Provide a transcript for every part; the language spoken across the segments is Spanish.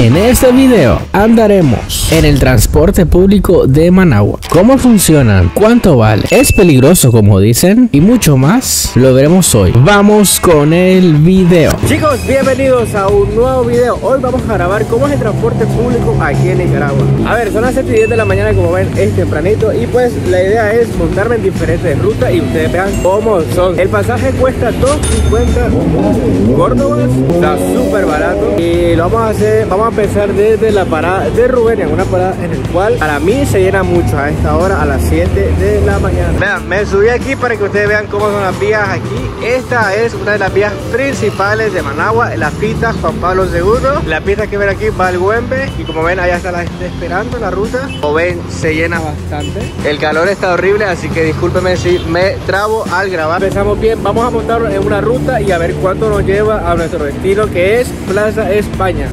En este video andaremos en el transporte público de Managua. ¿Cómo funcionan? ¿Cuánto vale? ¿Es peligroso como dicen? Y mucho más lo veremos hoy. Vamos con el video. Chicos, bienvenidos a un nuevo video. Hoy vamos a grabar cómo es el transporte público aquí en Nicaragua. A ver, son las 7:10 de la mañana, como ven, es tempranito. Y pues la idea es montarme en diferentes rutas y ustedes vean cómo son. El pasaje cuesta $2.50 Córdobas, está súper barato. Y lo vamos a hacer, vamos a empezar desde la parada de Rubén, en una parada en el cual para mí se llena mucho a esta hora, a las 7 de la mañana. Vean, me subí aquí para que ustedes vean cómo son las vías aquí. Esta es una de las vías principales de Managua, la pista Juan Pablo II. La pista que ven aquí va al Güembe y como ven allá está la gente esperando la ruta. Como ven, se llena bastante. El calor está horrible, así que discúlpenme si me trabo al grabar. Empezamos bien, vamos a montarnos en una ruta y a ver cuánto nos lleva a nuestro destino, que es Plaza España.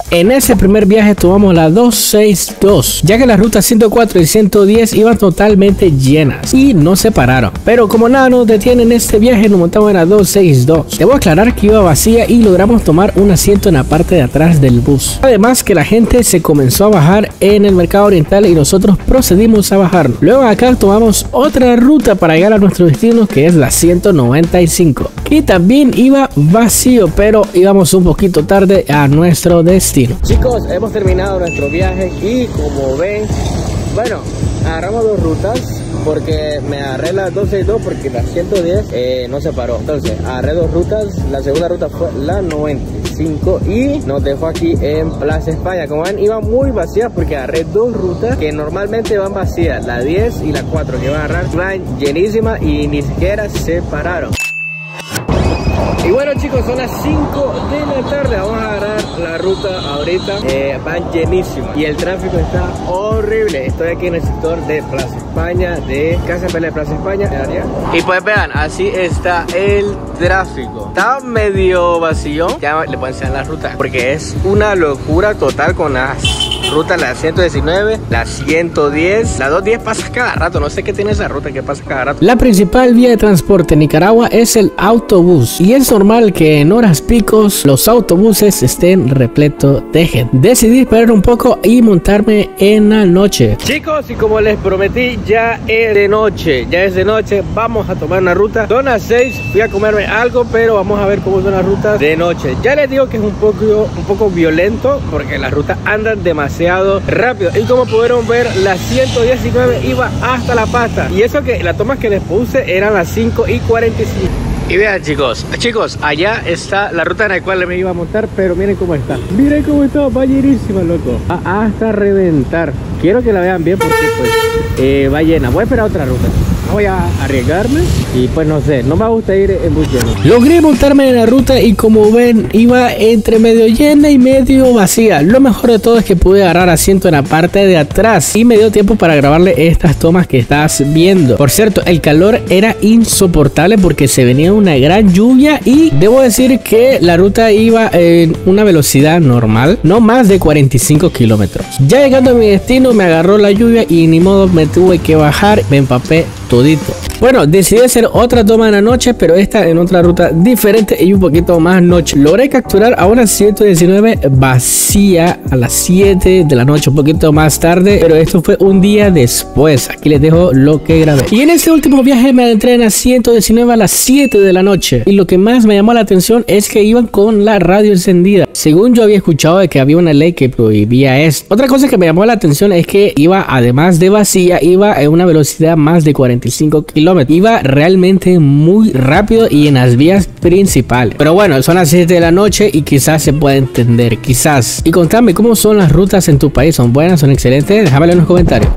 En ese primer viaje tomamos la 262, ya que las rutas 104 y 110 iban totalmente llenas y no se pararon. Pero como nada nos detiene en este viaje, nos montamos en la 262. Debo aclarar que iba vacía y logramos tomar un asiento en la parte de atrás del bus. Además que la gente se comenzó a bajar en el Mercado Oriental y nosotros procedimos a bajar. Luego acá tomamos otra ruta para llegar a nuestro destino, que es la 195. Y también iba vacío, pero íbamos un poquito tarde a nuestro destino. Chicos, hemos terminado nuestro viaje y como ven, bueno, agarramos dos rutas porque me agarré la 262 porque la 110 no se paró. Entonces agarré dos rutas, la segunda ruta fue la 95 y nos dejó aquí en Plaza España. Como ven, iba muy vacía porque agarré dos rutas que normalmente van vacías, la 10 y la 4 que iban a agarrar, van llenísimas y ni siquiera se pararon. Y bueno chicos, son las 5 de la tarde, vamos a agarrar la ruta ahorita, van llenísimas y el tráfico está horrible. Estoy aquí en el sector de Plaza España, de Casa Pelea de Plaza España. Y pues vean, así está el tráfico. Está medio vacío, ya le pueden enseñar la ruta, porque es una locura total con las rutas, la 119, la 110, la 210 pasa cada rato, no sé qué tiene esa ruta que pasa cada rato. La principal vía de transporte en Nicaragua es el autobús y es normal que en horas picos los autobuses estén repletos de gente. Decidí esperar un poco y montarme en la noche. Chicos, y como les prometí, ya es de noche, vamos a tomar una ruta. Son las 6, fui a comerme algo, pero vamos a ver cómo son las rutas de noche. Ya les digo que es un poco violento porque las rutas andan demasiado rápido. Y como pudieron ver, la 119 iba hasta La Pasta. Y eso que las tomas que les puse eran las 5:45. Y vean chicos, allá está la ruta en la cual me iba a montar, pero miren cómo está. Miren cómo está, va llenísima, loco. Hasta reventar. Quiero que la vean bien porque pues va llena. Voy a esperar otra ruta. Voy a arriesgarme y pues no sé, no me gusta ir en bus lleno. Logré montarme en la ruta y como ven iba entre medio llena y medio vacía. Lo mejor de todo es que pude agarrar asiento en la parte de atrás y me dio tiempo para grabarle estas tomas que estás viendo. Por cierto, el calor era insoportable porque se venía una gran lluvia y debo decir que la ruta iba en una velocidad normal, no más de 45 kilómetros. Ya llegando a mi destino me agarró la lluvia y ni modo, me tuve que bajar, me empapé todito. Bueno, decidí hacer otra toma en la noche, pero esta en otra ruta diferente y un poquito más noche. Logré capturar a una 119 vacía a las 7 de la noche, un poquito más tarde, pero esto fue un día después. Aquí les dejo lo que grabé. Y en este último viaje me adentré en la 119 a las 7 de la noche. Y lo que más me llamó la atención es que iban con la radio encendida. Según yo había escuchado de que había una ley que prohibía esto. Otra cosa que me llamó la atención es que iba, además de vacía, iba a una velocidad más de 45 kilómetros. Iba realmente muy rápido y en las vías principales. Pero bueno, son las 7 de la noche y quizás se pueda entender, quizás. Y contame cómo son las rutas en tu país, ¿son buenas, son excelentes? Déjamelo en los comentarios.